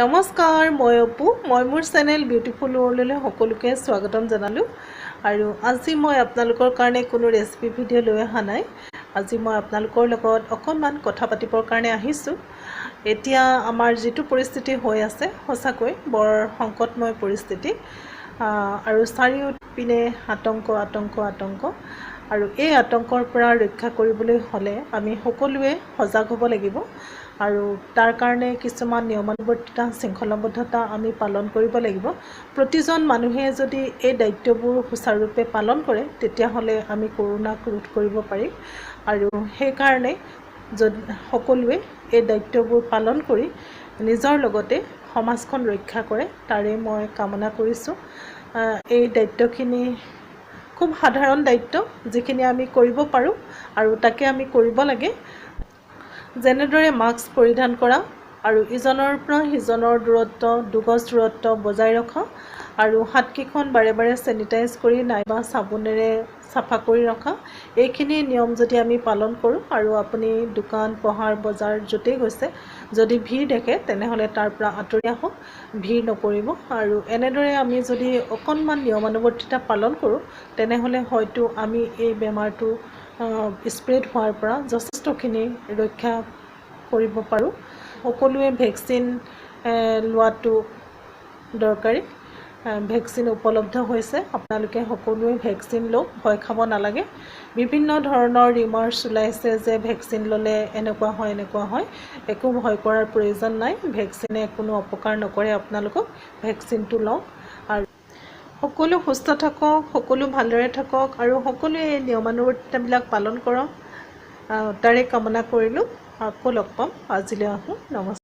নমস্কাৰ মই অপু মই মোৰ চেনেল বিউটিফুল ৱৰ্ল্ডলৈ সকলোকে স্বাগতম জনালোঁ আৰু আজি মই আপোনালোকৰ কাৰণে কোনো ৰেচিপি ভিডিঅ' লৈ অহা নাই। আজি মই আপোনালোকৰ লগত অকণমান কথা পাতিবৰ কাৰণে আহিছোঁ। এতিয়া আমাৰ যিটো পৰিস্থিতি হৈ আছে সঁচাকৈ বৰ সংকটময় পৰিস্থিতি আৰু চাৰিওপিনে আতংক আৰু এই আতংকৰ পৰা ৰক্ষা কৰিবলৈ হ'লে আমি সকলোৱে সজাগ হ'ব লাগিব আৰু তাৰ কাৰণে কিছুমান নিয়মানুৱৰ্তিতা শৃংখলাবদ্ধতা আমি পালন কৰিব লাগিব। প্ৰতিজন মানুহে যদি এই দায়িত্ববোৰ সুচাৰুৰূপে পালন কৰে তেতিয়াহ'লে আমি কৰোনাক ৰোধ কৰিব পাৰিম আৰু সেইকাৰণে যদি সকলোৱে এই দায়িত্ববোৰ পালন কৰি নিজৰ লগতে সমাজখন ৰক্ষা কৰে তাৰে মই কামনা কৰিছোঁ। এই দায়িত্বখিনি খুব সাধাৰণ দায়িত্ব যিখিনি আমি কৰিব পাৰোঁ আৰু তাকে আমি কৰিব লাগে। যেনেদৰে মাস্ক পৰিধান কৰা আৰু ইজনৰ পৰা সিজনৰ দূৰত্ব 2 গজ দূৰত্ব বজাই ৰখা আৰু হাতকেইখন বাৰে বাৰে চেনিটাইজ কৰি নাইবা চাবোনেৰে চাফা কৰি ৰখা, এইখিনি নিয়ম যদি আমি পালন কৰোঁ আৰু আপুনি দোকান পোহাৰ বজাৰ য'তেই গৈছে যদি ভিৰ দেখে তেনেহ'লে তাৰ পৰা আঁতৰি আহক, ভিৰ নকৰিব আৰু এনেদৰে আমি যদি অকণমান নিয়মানুৱৰ্তিতা পালন কৰোঁ তেনেহ'লে হয়তো আমি এই বেমাৰটো স্প্ৰেড হোৱাৰ পৰা যথেষ্টখিনি ৰক্ষা কৰিব পাৰোঁ। সকলোৱে ভেকচিন লোৱাটো দৰকাৰী। ভেকচিন উপলব্ধ হৈছে, আপোনালোকে সকলোৱে ভেকচিন লওক, ভয় খাব নালাগে। বিভিন্ন ধৰণৰ ৰিমাৰ্ছ ওলাইছে যে ভেকচিন ল'লে এনেকুৱা হয়, একো ভয় কৰাৰ প্ৰয়োজন নাই। ভেকচিনে কোনো অপকাৰ নকৰে আপোনালোকক, ভেকচিনটো লওক আৰু সকলো সুস্থ থাকক, সকলো ভালদৰে থাকক আৰু সকলোৱে এই নিয়মানুৱৰ্তিতাবিলাক পালন কৰক তাৰে কামনা কৰিলোঁ। আকৌ লগ পাম। আজিলৈ আহোঁ। নমস্কাৰ।